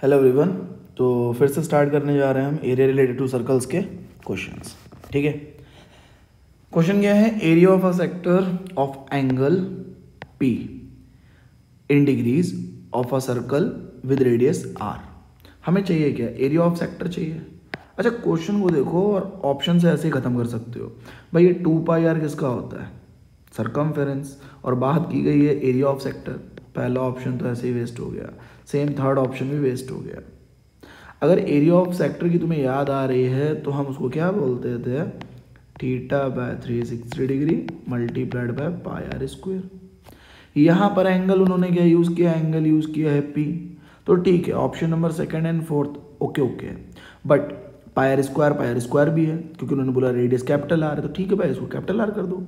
Hello everyone. तो फिर से स्टार्ट करने जा रहे हैं हम एरिया रिलेटेड टू सर्कल्स के क्वेश्चंस। ठीक है, क्वेश्चन क्या है? Area of a sector of angle P in degrees of a circle with radius R. हमें चाहिए क्या? एरिया ऑफ सेक्टर चाहिए। अच्छा, क्वेश्चन को देखो और ऑप्शन से ऐसे ही ख़त्म कर सकते हो। भाई ये 2πr किसका होता है? सरकमफेरेंस। और बात की गई है एरिया ऑफ सेक्टर। पहला ऑप्शन तो ऐसे ही वेस्ट हो गया, सेम थर्ड ऑप्शन भी वेस्ट हो गया। अगर एरिया ऑफ सेक्टर की तुम्हें याद आ रही है तो हम उसको क्या बोलते थे? θ/360 degree multiplied by pi are square. यहाँ पर एंगल उन्होंने क्या यूज़ किया? एंगल यूज़ किया है पी। तो ठीक है, option number second and fourth okay. But pi are square भी है क्योंकि उन्होंने बोला रेडियस कैपिटल आर है, तो ठीक है भाई, इसको कैपिटल आर कर दो।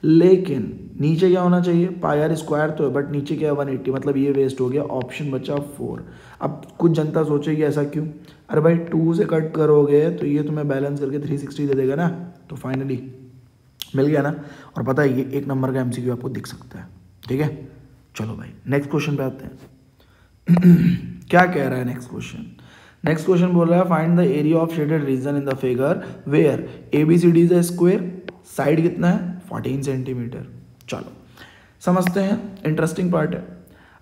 लेकिन नीचे क्या होना चाहिए? पाई आर स्क्वायर तो है बट नीचे क्या है? 180, मतलब ये वेस्ट हो गया। ऑप्शन बचा 4। अब कुछ जनता सोचेगी ऐसा क्यों? अरे भाई 2 से कट करोगे तो ये तुम्हें बैलेंस करके 360 दे देगा ना। तो फाइनली मिल गया ना। और पता है ये 1 नंबर का एमसीक्यू आपको दिख सकता है। ठीक है, चलो भाई नेक्स्ट क्वेश्चन पे आते हैं। क्या कह रहा है नेक्स्ट क्वेश्चन? नेक्स्ट क्वेश्चन बोल रहा है find the area of shaded region in the figure where ABCD is a square. Side कितना है? 14 सेंटीमीटर। चलो समझते हैं, इंटरेस्टिंग पार्ट है।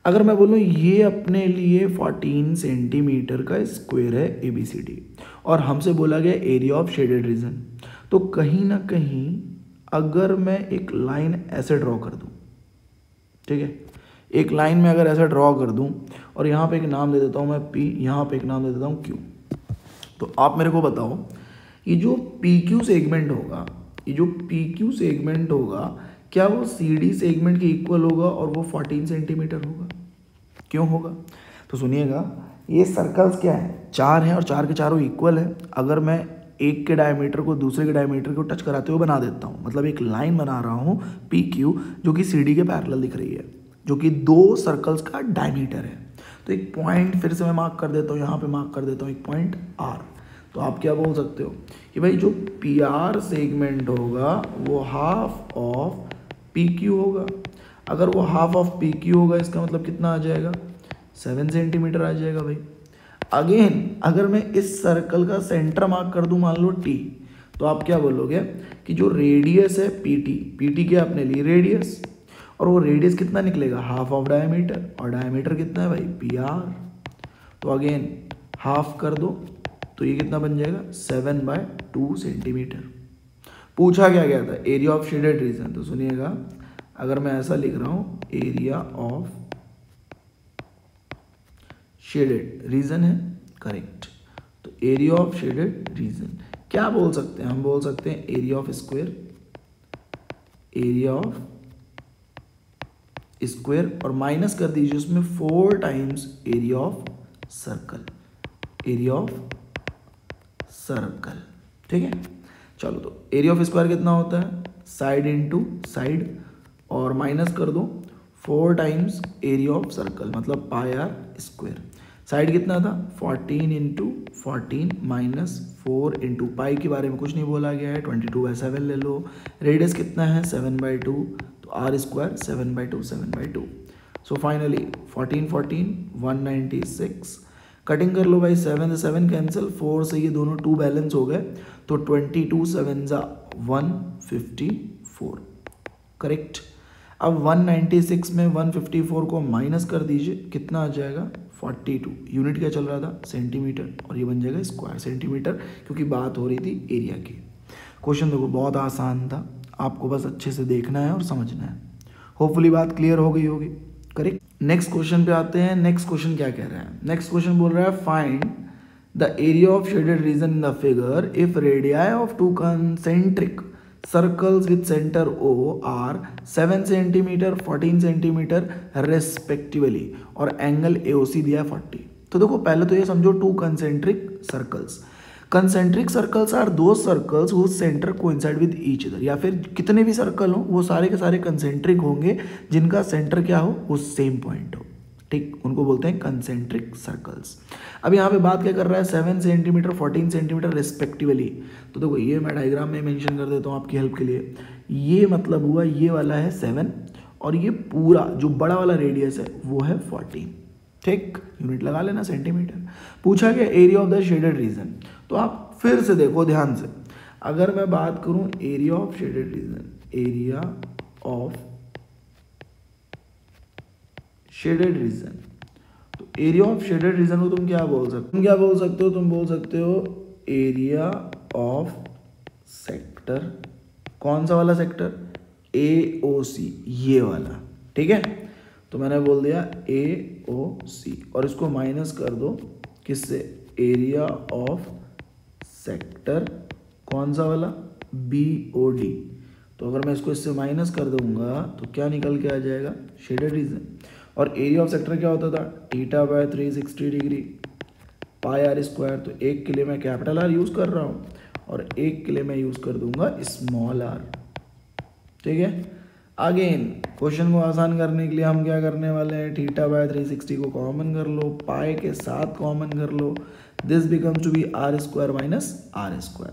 अगर मैं बोलूँ ये अपने लिए 14 सेंटीमीटर का स्क्वायर है ABCD और हमसे बोला गया एरिया ऑफ शेडेड रीजन, तो कहीं ना कहीं अगर मैं एक लाइन ऐसे ड्रॉ कर दूँ, ठीक है, एक लाइन में अगर ऐसा ड्रॉ कर दूं और यहाँ पे एक नाम दे देता हूँ मैं P, यहाँ पे एक नाम दे देता हूँ Q, तो आप मेरे को बताओ ये जो PQ सेगमेंट होगा, ये जो PQ सेगमेंट होगा क्या वो CD सेगमेंट के इक्वल होगा और वो 14 सेंटीमीटर होगा? क्यों होगा? तो सुनिएगा, ये सर्कल्स क्या है? 4 हैं और 4 के चारों इक्वल है। अगर मैं एक के डायमीटर को दूसरे के डायमीटर को टच कराते हुए बना देता हूँ, मतलब एक लाइन बना रहा हूँ PQ जो कि CD के पैरेलल दिख रही है, जो कि 2 सर्कल्स का डायमीटर है। तो एक पॉइंट फिर से मैं मार्क कर देता हूँ, यहाँ पे मार्क कर देता हूँ एक पॉइंट R। तो आप क्या बोल सकते हो कि भाई जो PR सेगमेंट होगा वो हाफ ऑफ PQ होगा। अगर वो हाफ ऑफ PQ होगा इसका मतलब कितना आ जाएगा? 7 सेंटीमीटर आ जाएगा भाई। अगेन अगर मैं इस सर्कल का सेंटर मार्क कर दूं, मान लो T, तो आप क्या बोलोगे कि जो रेडियस है PT क्या अपने लिए रेडियस, और वो रेडियस कितना निकलेगा? हाफ ऑफ डायमीटर, और डायमीटर कितना है भाई? PR। तो अगेन हाफ कर दो तो ये कितना बन जाएगा? 7/2 सेंटीमीटर। पूछा क्या गया था? Area of shaded reason. तो सुनिएगा, अगर मैं ऐसा लिख रहा हूँ एरिया ऑफ शेडेड रीजन है, करेक्ट। तो एरिया ऑफ शेडेड रीजन क्या बोल सकते हैं? हम बोल सकते हैं area of square, area of square, और माइनस कर दीजिए उसमें 4 times area of circle, area of circle. ठीक है, चलो तो एरिया ऑफ स्क्वायर कितना होता है? साइड इनटू साइड, और माइनस कर दो 4 टाइम्स एरिया ऑफ सर्कल, मतलब पाई आर स्क्वायर। साइड कितना था? 14 इंटू 14 माइनस 4 इंटू पाई के बारे में कुछ नहीं बोला गया है, 22/7 ले लो। रेडियस कितना है? 7/2, तो R square 7/2। So finally 14 196। Cutting कर लो भाई, 7 से 7 कैंसिल, 4 से ये दोनों 2 बैलेंस हो गए, तो 22 7 154, करेक्ट। अब 196 में 154 को माइनस कर दीजिए, कितना आ जाएगा? 42। यूनिट क्या चल रहा था? सेंटीमीटर, और ये बन जाएगा स्क्वायर सेंटीमीटर, क्योंकि बात हो रही थी एरिया की। क्वेश्चन देखो बहुत आसान था, आपको बस अच्छे से देखना है और समझना है। होपफुली बात क्लियर हो गई होगी, करेक्ट। नेक्स्ट क्वेश्चन पे आते हैं। नेक्स्ट क्वेश्चन क्या कह रहा है? नेक्स्ट क्वेश्चन बोल रहा है find the area of shaded region in the figure if radii of 2 concentric circles with centre O are 7 centimetre 14 centimetre respectively, और एंगल AOC दिया 40। तो देखो पहले तो ये समझो 2 concentric circles. Concentric circles are दो circles whose centre coincide with each other, या फिर कितने भी सर्कल हो वो सारे के सारे कंसेंट्रिक होंगे जिनका सेंटर क्या हो? वो सेम पॉइंट हो, ठीक, उनको बोलते हैं कंसेंट्रिक सर्कल्स। अब यहाँ पे बात क्या कर रहा है? 7 सेंटीमीटर 14 सेंटीमीटर रेस्पेक्टिवली। तो देखो ये मैं डायग्राम में मेंशन कर देता हूँ आपकी हेल्प के लिए। ये मतलब हुआ ये वाला है 7 और ये पूरा जो बड़ा वाला रेडियस है वो है 14। ठीक, यूनिट लगा लेना सेंटीमीटर। पूछा गया area of the shaded region, तो आप फिर से देखो ध्यान से, अगर मैं बात करूं area of shaded reason, area of shaded reason, तो एरिया ऑफ शेडेड रीजन को तुम क्या बोल सकते हो, तुम बोल सकते हो एरिया ऑफ सेक्टर। कौन सा वाला सेक्टर? AOC, ये वाला, ठीक है। तो मैंने बोल दिया AOC, और इसको माइनस कर दो किससे? एरिया ऑफ सेक्टर कौन सा वाला? BOD। तो अगर मैं इसको इससे माइनस कर दूंगा तो क्या निकल के आ जाएगा? Shaded region. और एरिया ऑफ सेक्टर क्या होता था? θ/360 डिग्री पाई आर स्क्वायर। तो एक के लिए मैं कैपिटल R यूज़ कर रहा हूँ और एक के लिए मैं यूज़ कर दूंगा स्मॉल r, ठीक है। अगेन क्वेश्चन को आसान करने के लिए हम क्या करने वाले हैं? θ/360 को कॉमन कर लो, पाई के साथ कॉमन कर लो, this becomes to be r² minus r²।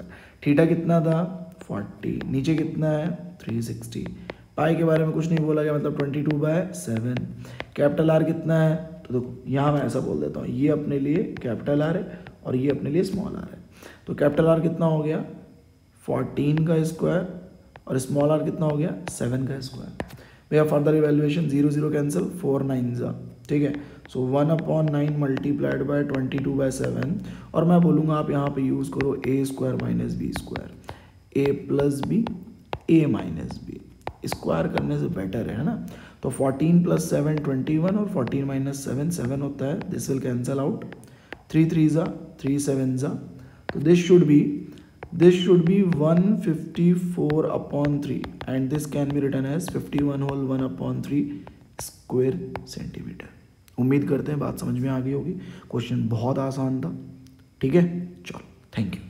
Theta कितना था? 40, नीचे कितना है? 360। पाई के बारे में कुछ नहीं बोला गया, मतलब 22/7। कैपिटल R कितना है? तो देखो यहाँ मैं ऐसा बोल देता हूँ, ये अपने लिए कैपिटल R है और ये अपने लिए स्मॉल r है। तो कैपिटल R कितना हो गया? 14 का स्क्वायर, और स्मॉल r कितना हो गया? 7 का स्क्वायर। भैया फर्दर इवेल्युएशन 0 0 कैंसिल, 4 9 ठीक है। सो 1/9 मल्टीप्लाइड बाय 22/7, और मैं बोलूँगा आप यहाँ पे यूज़ करो A² minus B², A plus B A minus B, square करने से बेटर है ना। तो 14 + 7 21, और 14 - 7 7 होता है, दिस विल कैंसल आउट, 3 3 3 7, तो this should be 154/3, and this can be written as 51 whole 1/3 square centimetre. उम्मीद करते हैं बात समझ में आ गई होगी। क्वेश्चन बहुत आसान था, ठीक है। चलो, थैंक यू।